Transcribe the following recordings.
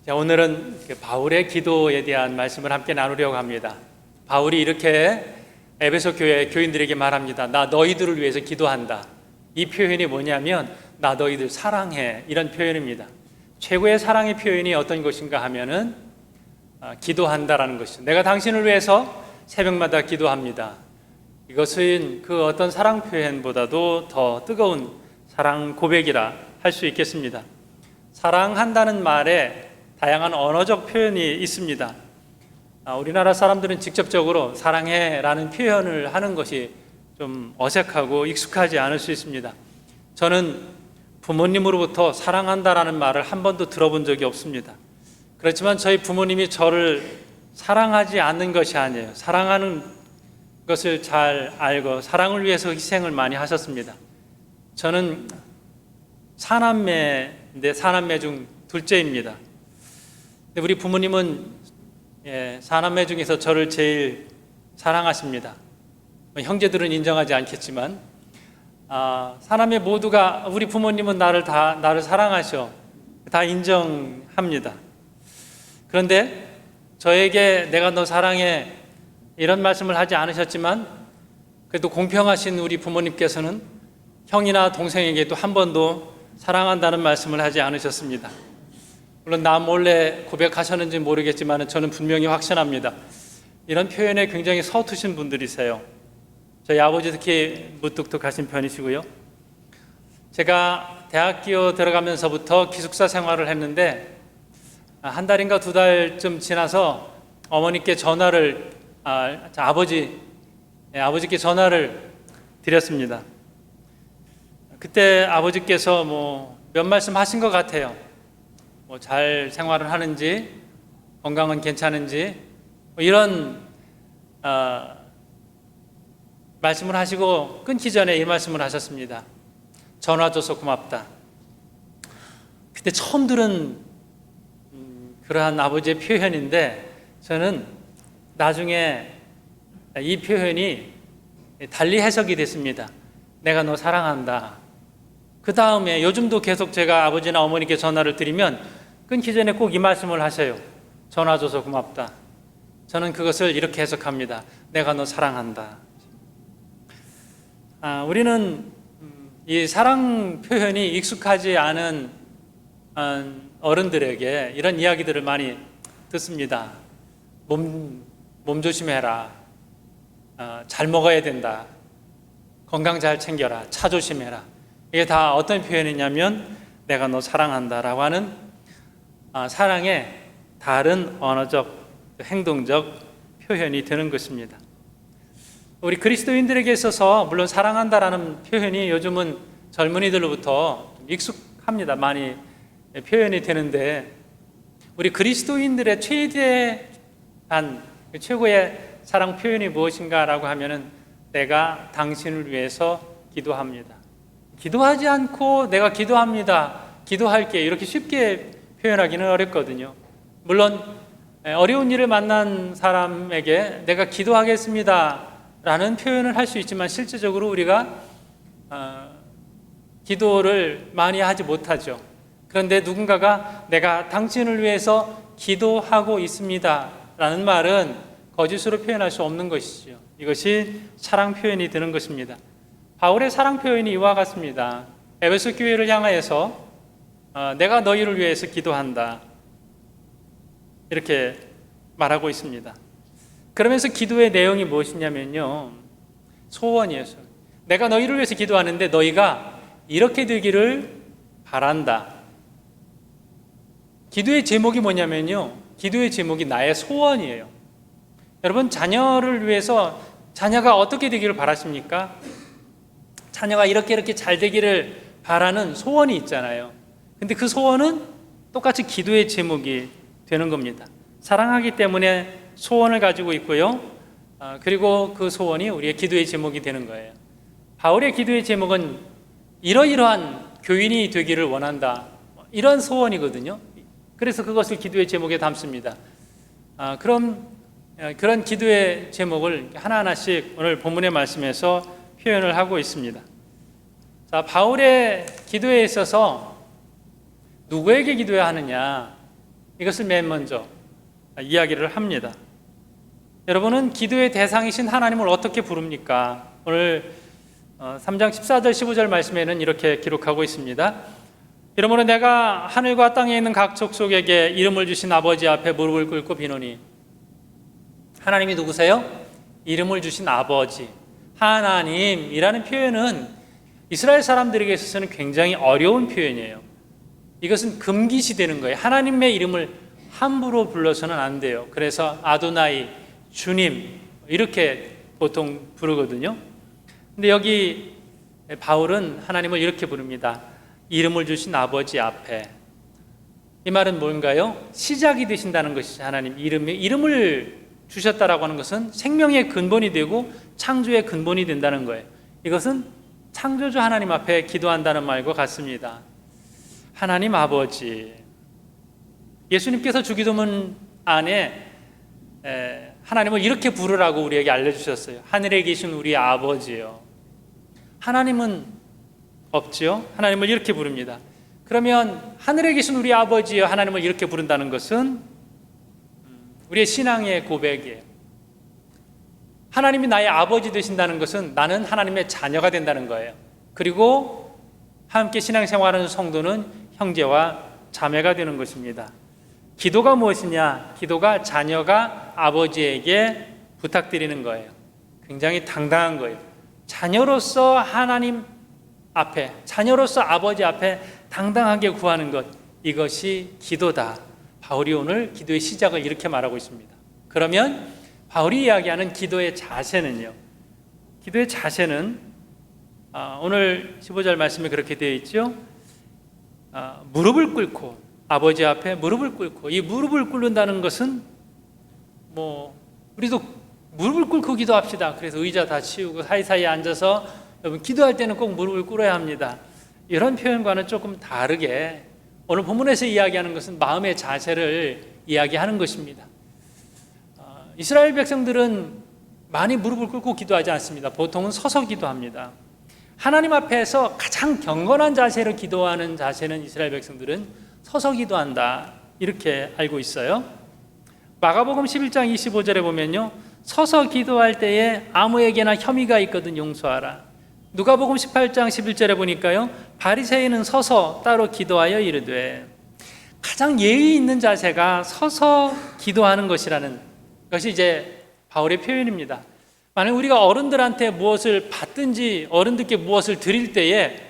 자, 오늘은 바울의 기도에 대한 말씀을 함께 나누려고 합니다. 바울이 이렇게 에베소 교회 교인들에게 말합니다. 나 너희들을 위해서 기도한다. 이 표현이 뭐냐면 나 너희들 사랑해, 이런 표현입니다. 최고의 사랑의 표현이 어떤 것인가 하면은 기도한다라는 것이죠. 내가 당신을 위해서 새벽마다 기도합니다. 이것은 그 어떤 사랑 표현보다도 더 뜨거운 사랑 고백이라 할 수 있겠습니다. 사랑한다는 말에 다양한 언어적 표현이 있습니다. 우리나라 사람들은 직접적으로 사랑해라는 표현을 하는 것이 좀 어색하고 익숙하지 않을 수 있습니다. 저는 부모님으로부터 사랑한다라는 말을 한 번도 들어본 적이 없습니다. 그렇지만 저희 부모님이 저를 사랑하지 않는 것이 아니에요. 사랑하는 것을 잘 알고 사랑을 위해서 희생을 많이 하셨습니다. 저는 사남매인데 사남매 중 둘째입니다. 우리 부모님은 사남매 중에서 저를 제일 사랑하십니다. 형제들은 인정하지 않겠지만 사남매 모두가 우리 부모님은 나를 사랑하셔, 다 인정합니다. 그런데 저에게 내가 너 사랑해 이런 말씀을 하지 않으셨지만 그래도 공평하신 우리 부모님께서는 형이나 동생에게도 한 번도 사랑한다는 말씀을 하지 않으셨습니다. 물론 나 몰래 고백하셨는지 모르겠지만 저는 분명히 확신합니다. 이런 표현에 굉장히 서투신 분들이세요. 저희 아버지 특히 무뚝뚝하신 편이시고요. 제가 대학교 들어가면서부터 기숙사 생활을 했는데 한 달인가 2달쯤 지나서 어머니께 전화를 아버지께 전화를 드렸습니다. 그때 아버지께서 몇 말씀 하신 것 같아요. 잘 생활을 하는지, 건강은 괜찮은지, 이런 말씀을 하시고 끊기 전에 이 말씀을 하셨습니다. 전화 줘서 고맙다. 그때 처음 들은 그러한 아버지의 표현인데 저는 나중에 이 표현이 달리 해석이 됐습니다. 내가 너 사랑한다. 그 다음에 요즘도 계속 제가 아버지나 어머니께 전화를 드리면 끊기 전에 꼭 이 말씀을 하셔요. 전화 줘서 고맙다. 저는 그것을 이렇게 해석합니다. 내가 너 사랑한다. 우리는 이 사랑 표현이 익숙하지 않은 어른들에게 이런 이야기들을 많이 듣습니다. 몸 조심해라. 잘 먹어야 된다. 건강 잘 챙겨라. 차 조심해라. 이게 다 어떤 표현이냐면 내가 너 사랑한다라고 하는 사랑의 다른 언어적, 행동적 표현이 되는 것입니다. 우리 그리스도인들에게 있어서 물론 사랑한다라는 표현이 요즘은 젊은이들로부터 익숙합니다. 많이 표현이 되는데 우리 그리스도인들의 최대한 최고의 사랑 표현이 무엇인가라고 하면은 내가 당신을 위해서 기도합니다. 기도하지 않고 내가 기도합니다. 기도할게 이렇게 쉽게 표현하기는 어렵거든요. 물론 어려운 일을 만난 사람에게 내가 기도하겠습니다 라는 표현을 할 수 있지만 실제적으로 우리가 기도를 많이 하지 못하죠. 그런데 누군가가 내가 당신을 위해서 기도하고 있습니다 라는 말은 거짓으로 표현할 수 없는 것이죠. 이것이 사랑 표현이 되는 것입니다. 바울의 사랑 표현이 이와 같습니다. 에베소 교회를 향하여서 내가 너희를 위해서 기도한다 이렇게 말하고 있습니다. 그러면서 기도의 내용이 무엇이냐면요, 소원이에요. 내가 너희를 위해서 기도하는데 너희가 이렇게 되기를 바란다. 기도의 제목이 뭐냐면요, 기도의 제목이 나의 소원이에요. 여러분, 자녀를 위해서 자녀가 어떻게 되기를 바라십니까? 자녀가 이렇게 잘 되기를 바라는 소원이 있잖아요. 근데 그 소원은 똑같이 기도의 제목이 되는 겁니다. 사랑하기 때문에 소원을 가지고 있고요. 그리고 그 소원이 우리의 기도의 제목이 되는 거예요. 바울의 기도의 제목은 이러이러한 교인이 되기를 원한다. 이런 소원이거든요. 그래서 그것을 기도의 제목에 담습니다. 그런 기도의 제목을 하나하나씩 오늘 본문의 말씀에서 표현을 하고 있습니다. 자, 바울의 기도에 있어서 누구에게 기도해야 하느냐? 이것을 맨 먼저 이야기를 합니다. 여러분은 기도의 대상이신 하나님을 어떻게 부릅니까? 오늘 3장 14절 15절 말씀에는 이렇게 기록하고 있습니다. 이러므로 내가 하늘과 땅에 있는 각 족속에게 이름을 주신 아버지 앞에 무릎을 꿇고 비노니. 하나님이 누구세요? 이름을 주신 아버지, 하나님이라는 표현은 이스라엘 사람들에게 있어서는 굉장히 어려운 표현이에요. 이것은 금기시되는 거예요. 하나님의 이름을 함부로 불러서는 안 돼요. 그래서 아도나이, 주님 이렇게 보통 부르거든요. 근데 여기 바울은 하나님을 이렇게 부릅니다. 이름을 주신 아버지 앞에. 이 말은 뭔가요? 시작이 되신다는 것이죠. 하나님 이름을 주셨다라고 하는 것은 생명의 근본이 되고 창조의 근본이 된다는 거예요. 이것은 창조주 하나님 앞에 기도한다는 말과 같습니다. 하나님 아버지. 예수님께서 주기도문 안에 하나님을 이렇게 부르라고 우리에게 알려주셨어요. 하늘에 계신 우리 아버지요. 하나님은 없지요. 하나님을 이렇게 부릅니다. 그러면 하늘에 계신 우리 아버지요, 하나님을 이렇게 부른다는 것은 우리의 신앙의 고백이에요. 하나님이 나의 아버지 되신다는 것은 나는 하나님의 자녀가 된다는 거예요. 그리고 함께 신앙생활하는 성도는 형제와 자매가 되는 것입니다. 기도가 무엇이냐? 기도가 자녀가 아버지에게 부탁드리는 거예요. 굉장히 당당한 거예요. 자녀로서 하나님 앞에, 자녀로서 아버지 앞에 당당하게 구하는 것, 이것이 기도다. 바울이 오늘 기도의 시작을 이렇게 말하고 있습니다. 그러면 바울이 이야기하는 기도의 자세는요, 기도의 자세는 오늘 15절 말씀에 그렇게 되어 있죠. 무릎을 꿇고, 아버지 앞에 무릎을 꿇고. 이 무릎을 꿇는다는 것은 우리도 무릎을 꿇고 기도합시다. 그래서 의자 다 치우고 사이사이에 앉아서, 여러분 기도할 때는 꼭 무릎을 꿇어야 합니다. 이런 표현과는 조금 다르게 오늘 본문에서 이야기하는 것은 마음의 자세를 이야기하는 것입니다. 이스라엘 백성들은 많이 무릎을 꿇고 기도하지 않습니다. 보통은 서서 기도합니다. 하나님 앞에서 가장 경건한 자세로 기도하는 자세는 이스라엘 백성들은 서서 기도한다, 이렇게 알고 있어요. 마가복음 11장 25절에 보면요, 서서 기도할 때에 아무에게나 혐의가 있거든 용서하라. 누가복음 18장 11절에 보니까요, 바리새인은 서서 따로 기도하여 이르되. 가장 예의 있는 자세가 서서 기도하는 것이라는 것이 이제 바울의 표현입니다. 만약 우리가 어른들한테 무엇을 받든지 어른들께 무엇을 드릴 때에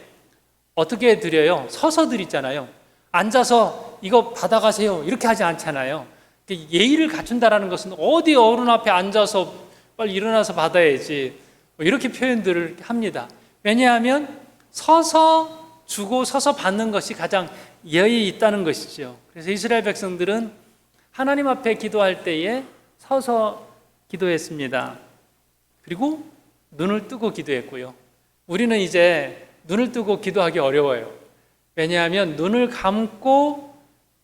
어떻게 드려요? 서서 드리잖아요. 앉아서 이거 받아가세요 이렇게 하지 않잖아요. 예의를 갖춘다는 것은 어디 어른 앞에 앉아서 빨리 일어나서 받아야지, 이렇게 표현들을 합니다. 왜냐하면 서서 주고 서서 받는 것이 가장 예의 있다는 것이죠. 그래서 이스라엘 백성들은 하나님 앞에 기도할 때에 서서 기도했습니다. 그리고 눈을 뜨고 기도했고요. 우리는 이제 눈을 뜨고 기도하기 어려워요. 왜냐하면 눈을 감고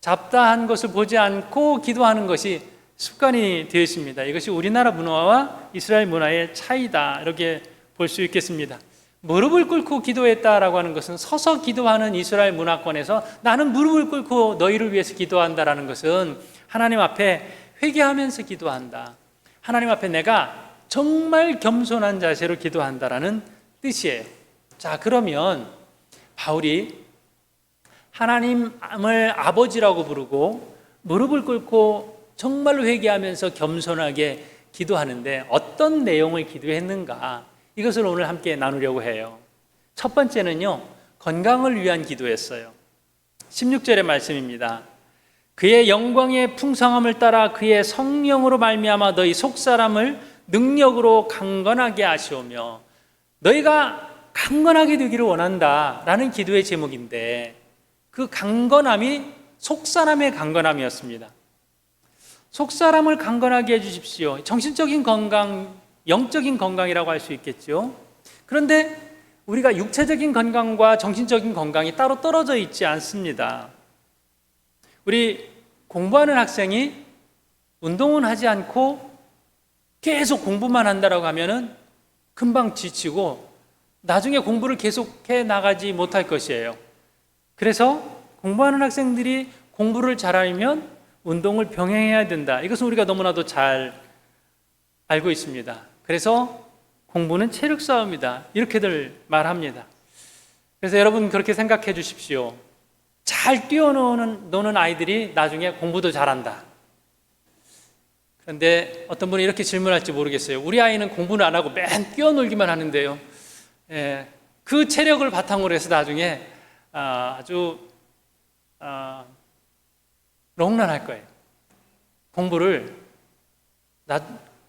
잡다한 것을 보지 않고 기도하는 것이 습관이 되어 있습니다. 이것이 우리나라 문화와 이스라엘 문화의 차이다, 이렇게 볼 수 있겠습니다. 무릎을 꿇고 기도했다라고 하는 것은 서서 기도하는 이스라엘 문화권에서 나는 무릎을 꿇고 너희를 위해서 기도한다라는 것은 하나님 앞에 회개하면서 기도한다, 하나님 앞에 내가 정말 겸손한 자세로 기도한다라는 뜻이에요. 자, 그러면 바울이 하나님을 아버지라고 부르고 무릎을 꿇고 정말로 회개하면서 겸손하게 기도하는데 어떤 내용을 기도했는가, 이것을 오늘 함께 나누려고 해요. 첫 번째는요, 건강을 위한 기도였어요. 16절의 말씀입니다. 그의 영광의 풍성함을 따라 그의 성령으로 말미암아 너희 속사람을 능력으로 강건하게 하시오며. 너희가 강건하게 되기를 원한다라는 기도의 제목인데, 그 강건함이 속사람의 강건함이었습니다. 속사람을 강건하게 해주십시오. 정신적인 건강, 영적인 건강이라고 할 수 있겠죠. 그런데 우리가 육체적인 건강과 정신적인 건강이 따로 떨어져 있지 않습니다. 우리 공부하는 학생이 운동은 하지 않고 계속 공부만 한다라고 하면은 금방 지치고 나중에 공부를 계속해 나가지 못할 것이에요. 그래서 공부하는 학생들이 공부를 잘하면 운동을 병행해야 된다. 이것은 우리가 너무나도 잘 알고 있습니다. 그래서 공부는 체력 싸움이다. 이렇게들 말합니다. 그래서 여러분 그렇게 생각해 주십시오. 잘 뛰어노는 아이들이 나중에 공부도 잘한다. 그런데 어떤 분이 이렇게 질문할지 모르겠어요. 우리 아이는 공부는 안 하고 맨 뛰어놀기만 하는데요. 그 체력을 바탕으로 해서 나중에 아주 롱런할 거예요. 공부를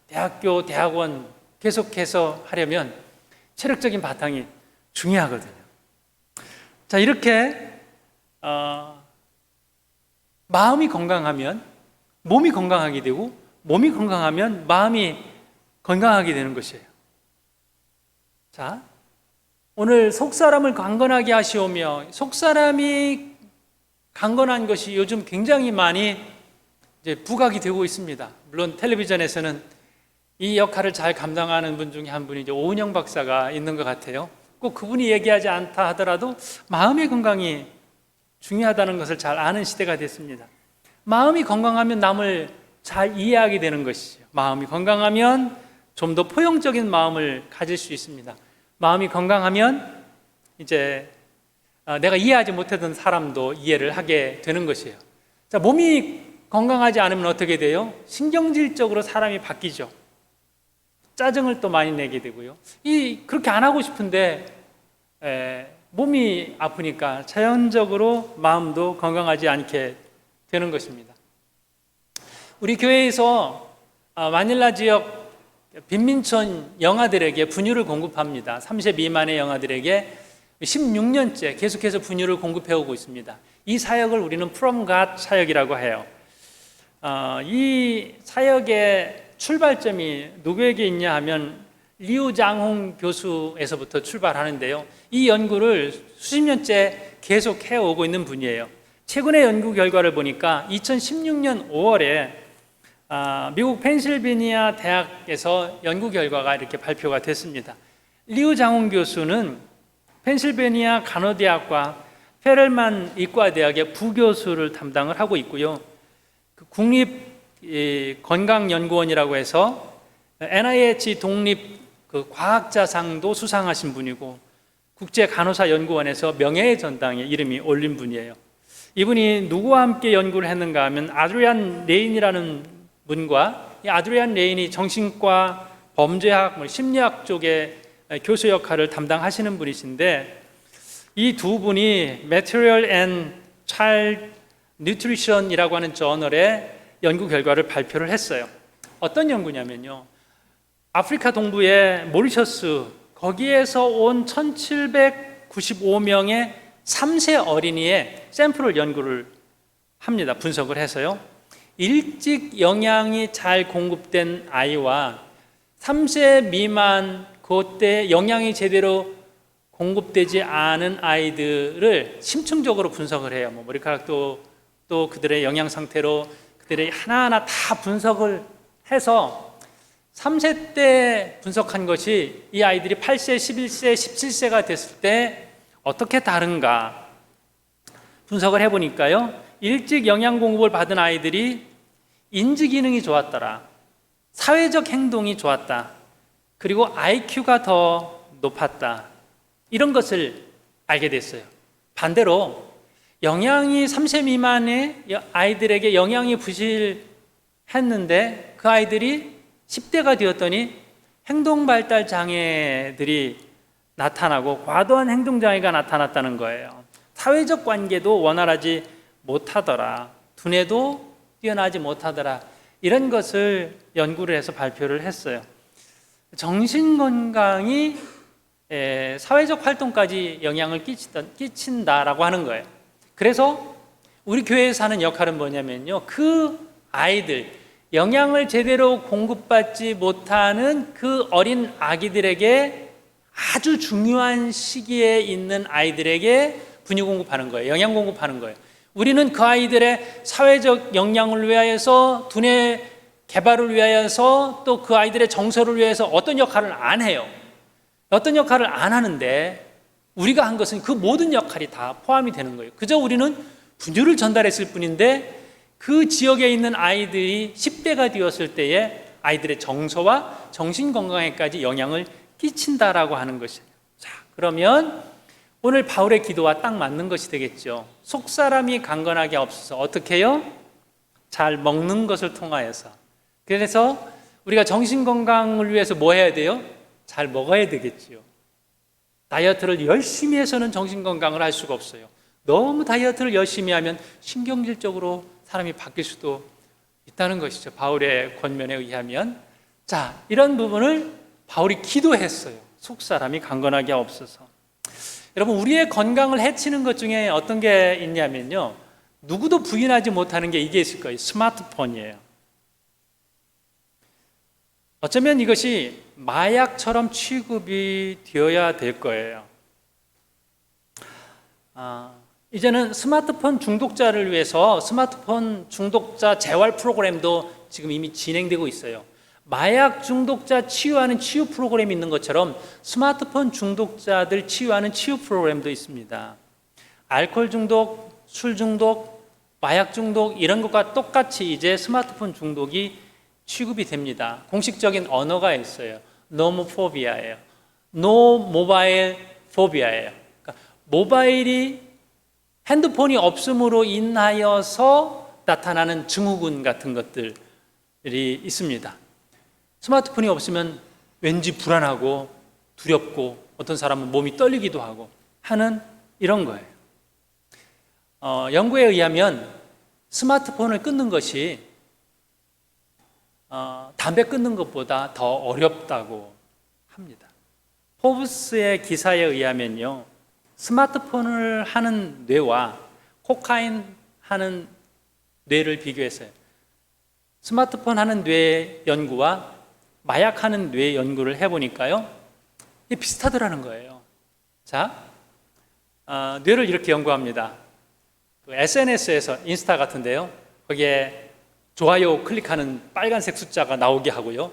대학교, 대학원 계속해서 하려면 체력적인 바탕이 중요하거든요. 자, 이렇게 마음이 건강하면 몸이 건강하게 되고 몸이 건강하면 마음이 건강하게 되는 것이에요. 자, 오늘 속사람을 강건하게 하시오며, 속사람이 강건한 것이 요즘 굉장히 많이 이제 부각이 되고 있습니다. 물론 텔레비전에서는 이 역할을 잘 감당하는 분 중에 한 분이 이제 오은영 박사가 있는 것 같아요. 꼭 그분이 얘기하지 않다 하더라도 마음의 건강이 중요하다는 것을 잘 아는 시대가 됐습니다. 마음이 건강하면 남을 잘 이해하게 되는 것이죠. 마음이 건강하면 좀 더 포용적인 마음을 가질 수 있습니다. 마음이 건강하면 이제 내가 이해하지 못했던 사람도 이해를 하게 되는 것이에요. 자, 몸이 건강하지 않으면 어떻게 돼요? 신경질적으로 사람이 바뀌죠. 짜증을 또 많이 내게 되고요. 그렇게 안 하고 싶은데 몸이 아프니까 자연적으로 마음도 건강하지 않게 되는 것입니다. 우리 교회에서 마닐라 지역 빈민촌 영아들에게 분유를 공급합니다. 3세 미만의 영아들에게 16년째 계속해서 분유를 공급해 오고 있습니다. 이 사역을 우리는 From God 사역이라고 해요. 이 사역의 출발점이 누구에게 있냐 하면 리우장홍 교수에서부터 출발하는데요. 이 연구를 수십 년째 계속 해오고 있는 분이에요. 최근의 연구 결과를 보니까 2016년 5월에 미국 펜실베니아 대학에서 연구 결과가 이렇게 발표가 됐습니다. 리우장홍 교수는 펜실베니아 간호대학과 페럴만 이과대학의 부교수를 담당을 하고 있고요. 국립건강연구원이라고 해서 NIH 독립 과학자상도 수상하신 분이고 국제간호사연구원에서 명예의 전당에 이름이 올린 분이에요. 이분이 누구와 함께 연구를 했는가 하면 아드리안 레인이라는 분과, 이 아드리안 레인이 정신과 범죄학, 심리학 쪽의 교수 역할을 담당하시는 분이신데, 이 두 분이 Material and Child Nutrition이라고 하는 저널에 연구 결과를 발표를 했어요. 어떤 연구냐면요, 아프리카 동부의 모리셔스, 거기에서 온 1795명의 3세 어린이의 샘플을 연구를 합니다. 분석을 해서요. 일찍 영양이 잘 공급된 아이와 3세 미만 그때 영양이 제대로 공급되지 않은 아이들을 심층적으로 분석을 해요. 머리카락도 또 그들의 영양 상태로 그들의 하나하나 다 분석을 해서 3세 때 분석한 것이 이 아이들이 8세, 11세, 17세가 됐을 때 어떻게 다른가 분석을 해보니까요, 일찍 영양 공급을 받은 아이들이 인지 기능이 좋았더라, 사회적 행동이 좋았다, 그리고 IQ가 더 높았다, 이런 것을 알게 됐어요. 반대로 영양이 3세 미만의 아이들에게 영양이 부실했는데 그 아이들이 10대가 되었더니 행동 발달 장애들이 나타나고 과도한 행동 장애가 나타났다는 거예요. 사회적 관계도 원활하지 못하더라, 두뇌도 뛰어나지 못하더라, 이런 것을 연구를 해서 발표를 했어요. 정신건강이 사회적 활동까지 영향을 끼친다라고 하는 거예요. 그래서 우리 교회에서 하는 역할은 뭐냐면요, 그 아이들, 영양을 제대로 공급받지 못하는 그 어린 아기들에게 아주 중요한 시기에 있는 아이들에게 분유 공급하는 거예요. 영양 공급하는 거예요. 우리는 그 아이들의 사회적 역량을 위하여서, 두뇌 개발을 위하여서, 또 그 아이들의 정서를 위해서 어떤 역할을 안 해요. 어떤 역할을 안 하는데 우리가 한 것은 그 모든 역할이 다 포함이 되는 거예요. 그저 우리는 분유를 전달했을 뿐인데 그 지역에 있는 아이들이 10대가 되었을 때에 아이들의 정서와 정신 건강에까지 영향을 끼친다라고 하는 것이에요. 자, 그러면 오늘 바울의 기도와 딱 맞는 것이 되겠죠. 속 사람이 강건하게 없어서 어떻게 해요? 잘 먹는 것을 통하여서. 그래서 우리가 정신 건강을 위해서 뭐 해야 돼요? 잘 먹어야 되겠지요. 다이어트를 열심히 해서는 정신 건강을 할 수가 없어요. 너무 다이어트를 열심히 하면 신경질적으로 사람이 바뀔 수도 있다는 것이죠. 바울의 권면에 의하면. 자, 이런 부분을 바울이 기도했어요. 속 사람이 강건하게 없어서. 여러분, 우리의 건강을 해치는 것 중에 어떤 게 있냐면요, 누구도 부인하지 못하는 게 이게 있을 거예요. 스마트폰이에요. 어쩌면 이것이 마약처럼 취급이 되어야 될 거예요. 이제는 스마트폰 중독자를 위해서 스마트폰 중독자 재활 프로그램도 지금 이미 진행되고 있어요. 마약 중독자 치유하는 치유 프로그램이 있는 것처럼 스마트폰 중독자들 치유하는 치유 프로그램도 있습니다. 알코올 중독, 술 중독, 마약 중독 이런 것과 똑같이 이제 스마트폰 중독이 취급이 됩니다. 공식적인 언어가 있어요. 노모포비아예요. 노 모바일 포비아예요. 그러니까 모바일이 핸드폰이 없음으로 인하여서 나타나는 증후군 같은 것들이 있습니다. 스마트폰이 없으면 왠지 불안하고 두렵고 어떤 사람은 몸이 떨리기도 하고 하는 이런 거예요. 연구에 의하면 스마트폰을 끊는 것이 담배 끊는 것보다 더 어렵다고 합니다. 포브스의 기사에 의하면요, 스마트폰을 하는 뇌와 코카인 하는 뇌를 비교했어요. 스마트폰 하는 뇌 연구와 마약하는 뇌 연구를 해보니까요, 이게 비슷하더라는 거예요. 자, 뇌를 이렇게 연구합니다. 그 SNS에서 인스타 같은데요, 거기에 좋아요 클릭하는 빨간색 숫자가 나오게 하고요,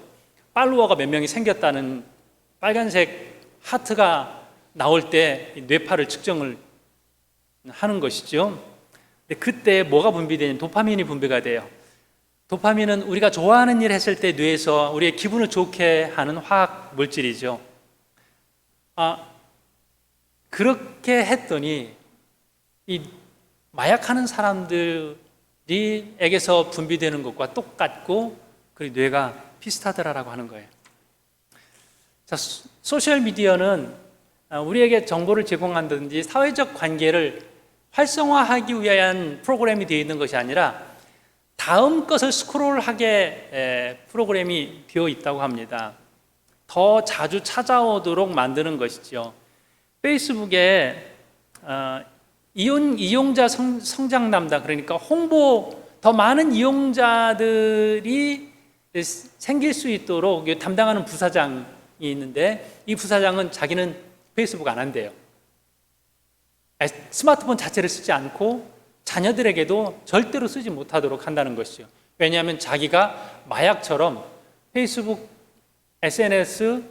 팔로워가 몇 명이 생겼다는 빨간색 하트가 나올 때 뇌파를 측정을 하는 것이죠. 근데 그때 뭐가 분비되냐면 도파민이 분비가 돼요. 도파민은 우리가 좋아하는 일 했을 때 뇌에서 우리의 기분을 좋게 하는 화학 물질이죠. 그렇게 했더니 이 마약하는 사람들에게서 분비되는 것과 똑같고 그리고 뇌가 비슷하더라라고 하는 거예요. 자, 소셜 미디어는 우리에게 정보를 제공한다든지 사회적 관계를 활성화하기 위한 프로그램이 되어 있는 것이 아니라 다음 것을 스크롤하게 프로그램이 되어 있다고 합니다. 더 자주 찾아오도록 만드는 것이죠. 페이스북에 이용자 성장 담당, 그러니까 홍보, 더 많은 이용자들이 생길 수 있도록 담당하는 부사장이 있는데, 이 부사장은 자기는 페이스북 안 한대요. 스마트폰 자체를 쓰지 않고 자녀들에게도 절대로 쓰지 못하도록 한다는 것이죠. 왜냐하면 자기가 마약처럼 페이스북, SNS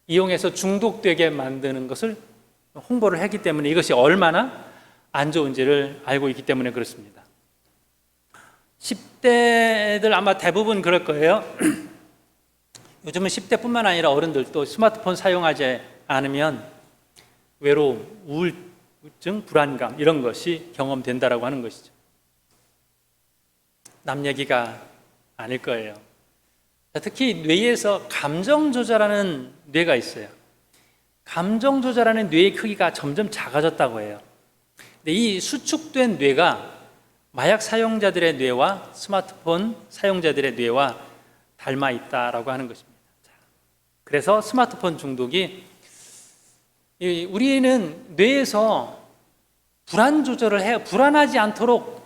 이용해서 중독되게 만드는 것을 홍보를 했기 때문에 이것이 얼마나 안 좋은지를 알고 있기 때문에 그렇습니다. 10대들 아마 대부분 그럴 거예요. 요즘은 10대뿐만 아니라 어른들도 스마트폰 사용하지 않으면 외로움, 우울증, 불안감 이런 것이 경험된다라고 하는 것이죠. 남 얘기가 아닐 거예요. 특히 뇌에서 감정 조절하는 뇌가 있어요. 감정 조절하는 뇌의 크기가 점점 작아졌다고 해요. 근데 이 수축된 뇌가 마약 사용자들의 뇌와 스마트폰 사용자들의 뇌와 닮아 있다라고 하는 것입니다. 그래서 스마트폰 중독이, 우리는 뇌에서 불안 조절을 해요. 불안하지 않도록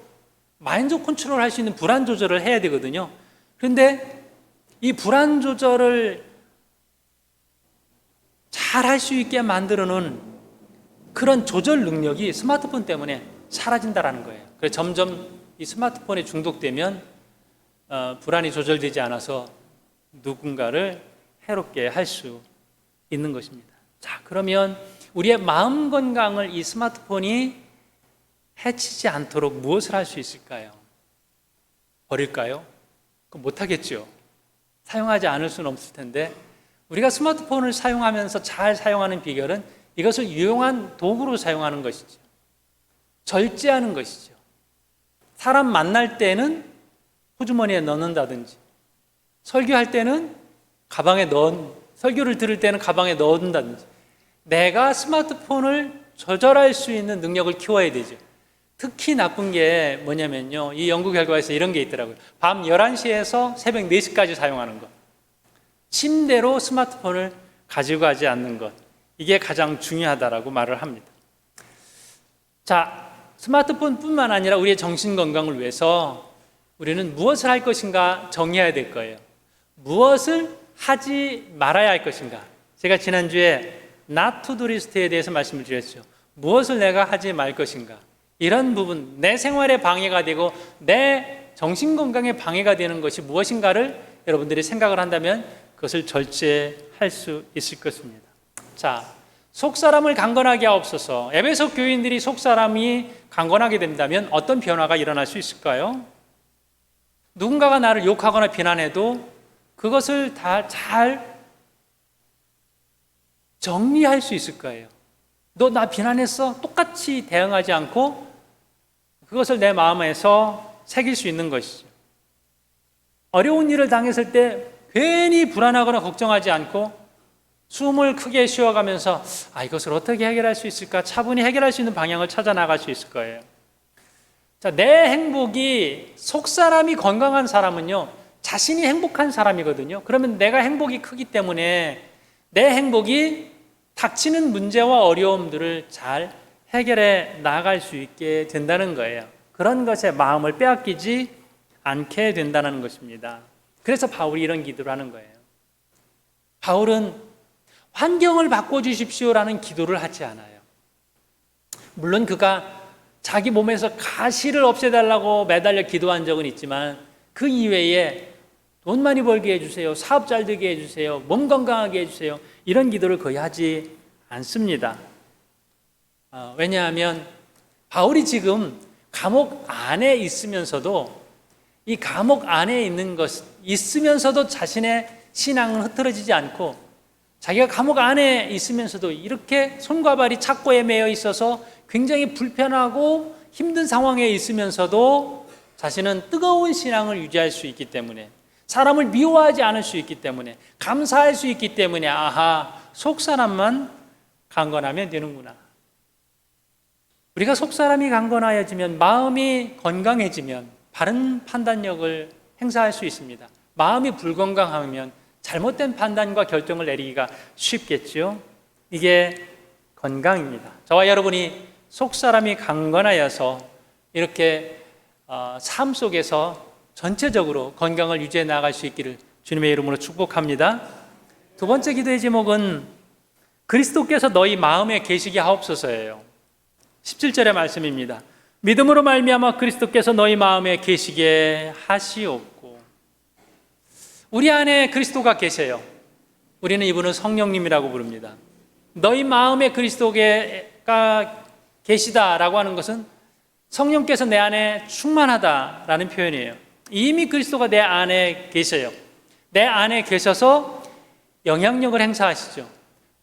마인드 컨트롤 할 수 있는 불안 조절을 해야 되거든요. 그런데 이 불안 조절을 잘 할 수 있게 만들어 놓은 그런 조절 능력이 스마트폰 때문에 사라진다라는 거예요. 그래서 점점 이 스마트폰에 중독되면 불안이 조절되지 않아서 누군가를 해롭게 할 수 있는 것입니다. 자, 그러면 우리의 마음 건강을 이 스마트폰이 해치지 않도록 무엇을 할 수 있을까요? 버릴까요? 그거 못하겠죠. 사용하지 않을 수는 없을 텐데, 우리가 스마트폰을 사용하면서 잘 사용하는 비결은 이것을 유용한 도구로 사용하는 것이죠. 절제하는 것이죠. 사람 만날 때는 호주머니에 넣는다든지, 설교할 때는 설교를 들을 때는 가방에 넣는다든지, 내가 스마트폰을 조절할 수 있는 능력을 키워야 되죠. 특히 나쁜 게 뭐냐면요, 이 연구 결과에서 이런 게 있더라고요. 밤 11시에서 새벽 4시까지 사용하는 것, 침대로 스마트폰을 가지고 가지 않는 것, 이게 가장 중요하다라고 말을 합니다. 자, 스마트폰뿐만 아니라 우리의 정신 건강을 위해서 우리는 무엇을 할 것인가 정해야 될 거예요. 무엇을 하지 말아야 할 것인가. 제가 지난주에 not to do 리스트에 대해서 말씀을 드렸죠. 무엇을 내가 하지 말 것인가. 이런 부분, 내 생활에 방해가 되고 내 정신 건강에 방해가 되는 것이 무엇인가를 여러분들이 생각을 한다면 그것을 절제할 수 있을 것입니다. 자, 속사람을 강건하게 하옵소서. 에베소 교인들이 속사람이 강건하게 된다면 어떤 변화가 일어날 수 있을까요? 누군가가 나를 욕하거나 비난해도 그것을 다 잘 정리할 수 있을 거예요. 너 나 비난했어? 똑같이 대응하지 않고 그것을 내 마음에서 새길 수 있는 것이죠. 어려운 일을 당했을 때 괜히 불안하거나 걱정하지 않고 숨을 크게 쉬어가면서 이것을 어떻게 해결할 수 있을까? 차분히 해결할 수 있는 방향을 찾아 나갈 수 있을 거예요. 자, 내 행복이, 속사람이 건강한 사람은요, 자신이 행복한 사람이거든요. 그러면 내가 행복이 크기 때문에 내 행복이 닥치는 문제와 어려움들을 잘 해결해 나갈 수 있게 된다는 거예요. 그런 것에 마음을 빼앗기지 않게 된다는 것입니다. 그래서 바울이 이런 기도를 하는 거예요. 바울은 환경을 바꿔주십시오라는 기도를 하지 않아요. 물론 그가 자기 몸에서 가시를 없애달라고 매달려 기도한 적은 있지만 그 이외에 돈 많이 벌게 해주세요, 사업 잘 되게 해주세요, 몸 건강하게 해주세요, 이런 기도를 거의 하지 않습니다. 왜냐하면 바울이 지금 감옥 안에 있으면서도 이 감옥 안에 있는 것 있으면서도 자신의 신앙은 흐트러지지 않고 자기가 감옥 안에 있으면서도 이렇게 손과 발이 착고에 매여 있어서 굉장히 불편하고 힘든 상황에 있으면서도 자신은 뜨거운 신앙을 유지할 수 있기 때문에, 사람을 미워하지 않을 수 있기 때문에, 감사할 수 있기 때문에 속사람만 강건하면 되는구나. 우리가 속사람이 강건하여지면, 마음이 건강해지면 바른 판단력을 행사할 수 있습니다. 마음이 불건강하면 잘못된 판단과 결정을 내리기가 쉽겠죠. 이게 건강입니다. 저와 여러분이 속사람이 강건하여서 이렇게 삶 속에서 전체적으로 건강을 유지해 나갈 수 있기를 주님의 이름으로 축복합니다. 두 번째 기도의 제목은 그리스도께서 너희 마음에 계시게 하옵소서예요. 17절의 말씀입니다. 믿음으로 말미암아 그리스도께서 너희 마음에 계시게 하시옵고. 우리 안에 그리스도가 계세요. 우리는 이분을 성령님이라고 부릅니다. 너희 마음에 그리스도가 계시다라고 하는 것은 성령께서 내 안에 충만하다라는 표현이에요. 이미 그리스도가 내 안에 계셔요. 내 안에 계셔서 영향력을 행사하시죠.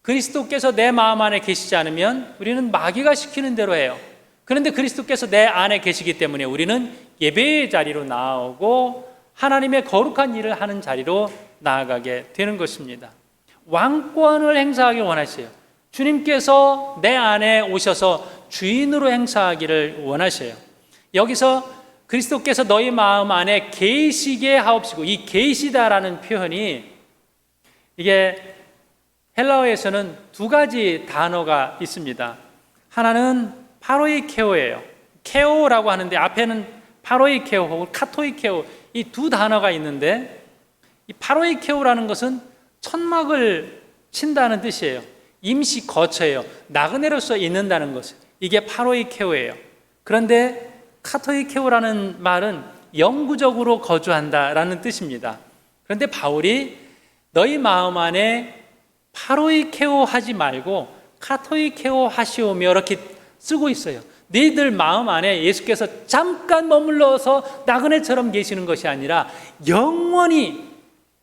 그리스도께서 내 마음 안에 계시지 않으면 우리는 마귀가 시키는 대로 해요. 그런데 그리스도께서 내 안에 계시기 때문에 우리는 예배의 자리로 나오고 하나님의 거룩한 일을 하는 자리로 나아가게 되는 것입니다. 왕권을 행사하기 원하세요. 주님께서 내 안에 오셔서 주인으로 행사하기를 원하셔요. 여기서 그리스도께서 너희 마음 안에 계시게 하옵시고, 이 계시다라는 표현이 이게 헬라어에서는 두 가지 단어가 있습니다. 하나는 파로이케오예요. 케오라고 하는데 앞에는 파로이케오 혹은 카토이케오, 이 두 단어가 있는데, 이 파로이케오라는 것은 천막을 친다는 뜻이에요. 임시 거처예요. 나그네로서 있는다는 것을. 이게 파로이케오예요. 그런데 카토이케오라는 말은 영구적으로 거주한다라는 뜻입니다. 그런데 바울이 너희 마음 안에 파로이케오 하지 말고 카토이케오 하시오며 이렇게 쓰고 있어요. 너희들 마음 안에 예수께서 잠깐 머물러서 나그네처럼 계시는 것이 아니라 영원히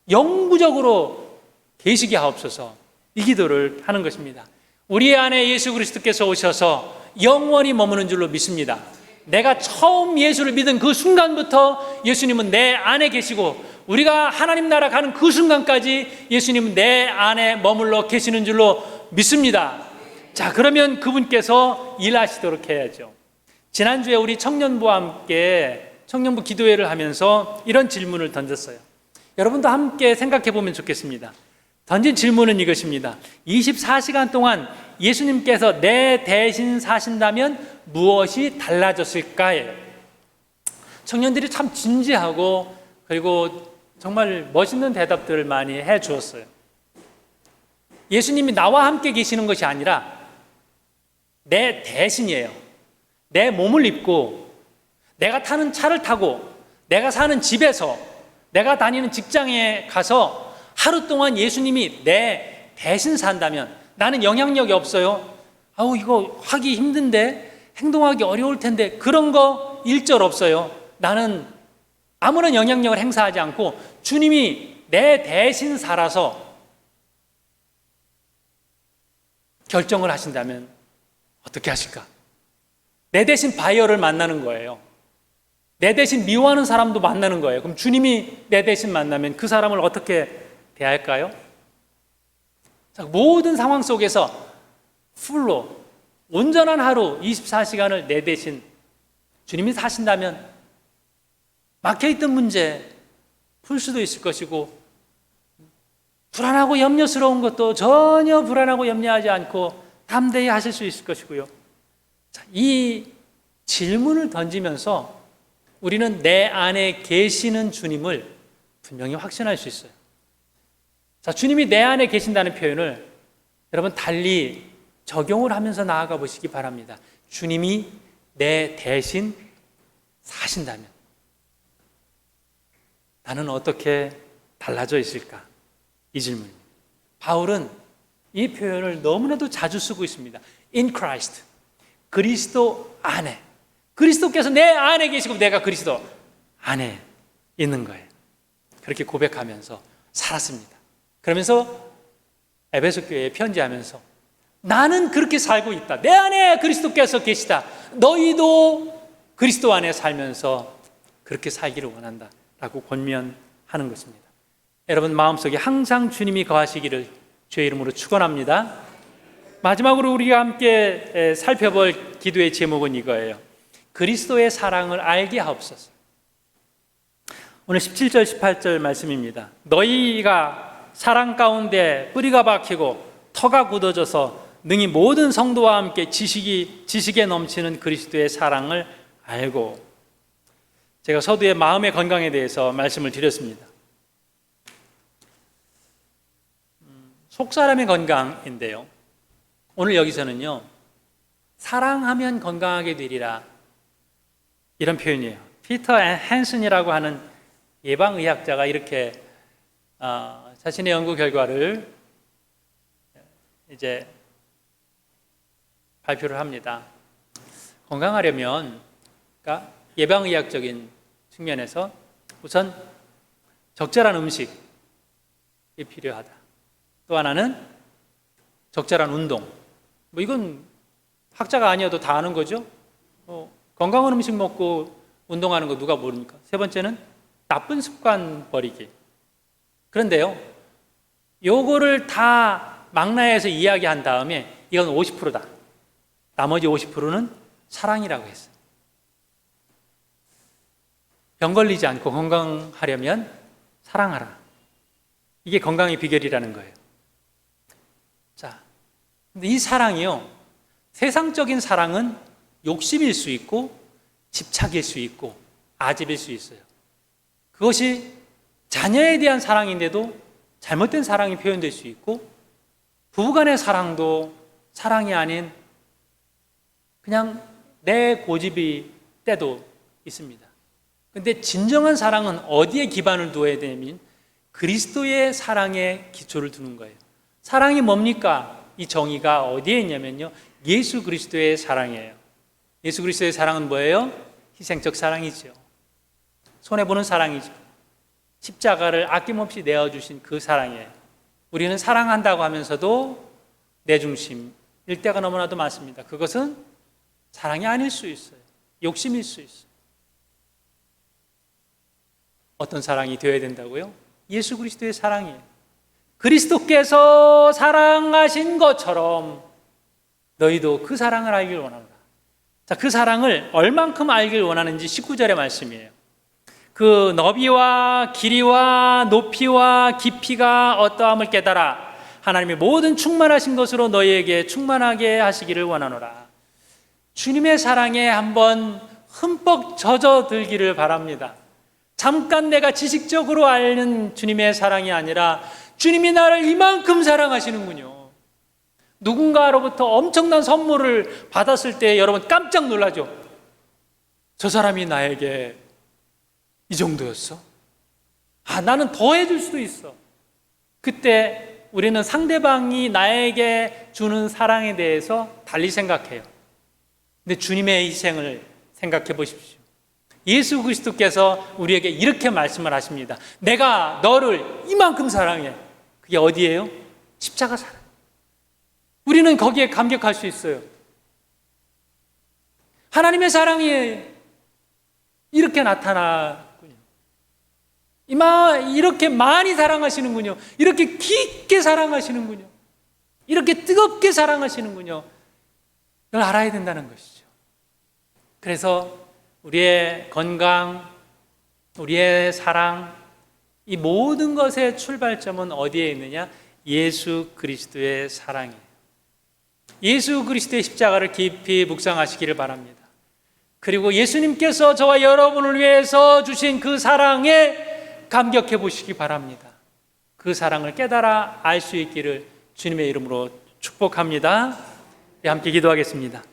영구적으로 계시게 하옵소서, 이 기도를 하는 것입니다. 우리 안에 예수 그리스도께서 오셔서 영원히 머무는 줄로 믿습니다. 내가 처음 예수를 믿은 그 순간부터 예수님은 내 안에 계시고, 우리가 하나님 나라 가는 그 순간까지 예수님은 내 안에 머물러 계시는 줄로 믿습니다. 자, 그러면 그분께서 일하시도록 해야죠. 지난주에 우리 청년부와 함께 청년부 기도회를 하면서 이런 질문을 던졌어요. 여러분도 함께 생각해 보면 좋겠습니다. 던진 질문은 이것입니다. 24시간 동안 예수님께서 내 대신 사신다면 무엇이 달라졌을까요? 청년들이 참 진지하고 그리고 정말 멋있는 대답들을 많이 해 주었어요. 예수님이 나와 함께 계시는 것이 아니라 내 대신이에요. 내 몸을 입고, 내가 타는 차를 타고, 내가 사는 집에서, 내가 다니는 직장에 가서 하루 동안 예수님이 내 대신 산다면, 나는 영향력이 없어요. 아우, 이거 하기 힘든데, 행동하기 어려울 텐데, 그런 거 일절 없어요. 나는 아무런 영향력을 행사하지 않고 주님이 내 대신 살아서 결정을 하신다면 어떻게 하실까? 내 대신 바이어를 만나는 거예요. 내 대신 미워하는 사람도 만나는 거예요. 그럼 주님이 내 대신 만나면 그 사람을 어떻게 대할까요? 자, 모든 상황 속에서 풀로 온전한 하루 24시간을 내 대신 주님이 사신다면 막혀있던 문제 풀 수도 있을 것이고, 불안하고 염려스러운 것도 전혀 불안하고 염려하지 않고 담대히 하실 수 있을 것이고요. 자, 이 질문을 던지면서 우리는 내 안에 계시는 주님을 분명히 확신할 수 있어요. 자, 주님이 내 안에 계신다는 표현을 여러분 달리 적용을 하면서 나아가 보시기 바랍니다. 주님이 내 대신 사신다면 나는 어떻게 달라져 있을까? 이 질문입니다. 바울은 이 표현을 너무나도 자주 쓰고 있습니다. In Christ, 그리스도 안에. 그리스도께서 내 안에 계시고 내가 그리스도 안에 있는 거예요. 그렇게 고백하면서 살았습니다. 그러면서 에베소 교회에 편지하면서 나는 그렇게 살고 있다. 내 안에 그리스도께서 계시다. 너희도 그리스도 안에 살면서 그렇게 살기를 원한다 라고 권면하는 것입니다. 여러분 마음속에 항상 주님이 거하시기를 주의 이름으로 축원합니다. 마지막으로 우리가 함께 살펴볼 기도의 제목은 이거예요. 그리스도의 사랑을 알게 하옵소서. 오늘 17절 18절 말씀입니다. 너희가 사랑 가운데 뿌리가 박히고 터가 굳어져서 능히 모든 성도와 함께 지식에 넘치는 그리스도의 사랑을 알고. 제가 서두에 마음의 건강에 대해서 말씀을 드렸습니다. 속사람의 건강인데요, 오늘 여기서는요 사랑하면 건강하게 되리라, 이런 표현이에요. 피터 헨슨이라고 하는 예방의학자가 이렇게 자신의 연구 결과를 이제 발표를 합니다. 건강하려면, 그러니까 예방의학적인 측면에서 우선 적절한 음식이 필요하다. 또 하나는 적절한 운동. 뭐 이건 학자가 아니어도 다 아는 거죠. 건강한 음식 먹고 운동하는 거 누가 모릅니까? 세 번째는 나쁜 습관 버리기. 그런데요, 요거를 다 망라해서 이야기한 다음에 이건 50%다. 나머지 50%는 사랑이라고 했어요. 병 걸리지 않고 건강하려면 사랑하라. 이게 건강의 비결이라는 거예요. 자, 근데 이 사랑이요, 세상적인 사랑은 욕심일 수 있고 집착일 수 있고 아집일 수 있어요. 그것이 자녀에 대한 사랑인데도 잘못된 사랑이 표현될 수 있고, 부부간의 사랑도 사랑이 아닌 그냥 내 고집이 때도 있습니다. 근데 진정한 사랑은 어디에 기반을 두어야 되냐면 그리스도의 사랑에 기초를 두는 거예요. 사랑이 뭡니까? 이 정의가 어디에 있냐면요, 예수 그리스도의 사랑이에요. 예수 그리스도의 사랑은 뭐예요? 희생적 사랑이죠. 손해보는 사랑이죠. 십자가를 아낌없이 내어주신 그 사랑이에요. 우리는 사랑한다고 하면서도 내중심일 때가 너무나도 많습니다. 그것은 사랑이 아닐 수 있어요. 욕심일 수 있어요. 어떤 사랑이 되어야 된다고요? 예수 그리스도의 사랑이에요. 그리스도께서 사랑하신 것처럼 너희도 그 사랑을 알길 원하노라. 자, 그 사랑을 얼만큼 알길 원하는지 19절의 말씀이에요. 그 너비와 길이와 높이와 깊이가 어떠함을 깨달아 하나님의 모든 충만하신 것으로 너희에게 충만하게 하시기를 원하노라. 주님의 사랑에 한번 흠뻑 젖어들기를 바랍니다. 잠깐 내가 지식적으로 아는 주님의 사랑이 아니라 주님이 나를 이만큼 사랑하시는군요. 누군가로부터 엄청난 선물을 받았을 때 여러분 깜짝 놀라죠. 저 사람이 나에게 이 정도였어? 나는 더 해줄 수도 있어. 그때 우리는 상대방이 나에게 주는 사랑에 대해서 달리 생각해요. 근데 주님의 희생을 생각해 보십시오. 예수 그리스도께서 우리에게 이렇게 말씀을 하십니다. 내가 너를 이만큼 사랑해. 그게 어디예요? 십자가 사랑. 우리는 거기에 감격할 수 있어요. 하나님의 사랑이 이렇게 나타나군요. 이렇게 많이 사랑하시는군요. 이렇게 깊게 사랑하시는군요. 이렇게 뜨겁게 사랑하시는군요. 이걸 알아야 된다는 것이죠. 그래서 우리의 건강, 우리의 사랑, 이 모든 것의 출발점은 어디에 있느냐? 예수 그리스도의 사랑이에요. 예수 그리스도의 십자가를 깊이 묵상하시기를 바랍니다. 그리고 예수님께서 저와 여러분을 위해서 주신 그 사랑에 감격해 보시기 바랍니다. 그 사랑을 깨달아 알 수 있기를 주님의 이름으로 축복합니다. 함께 기도하겠습니다.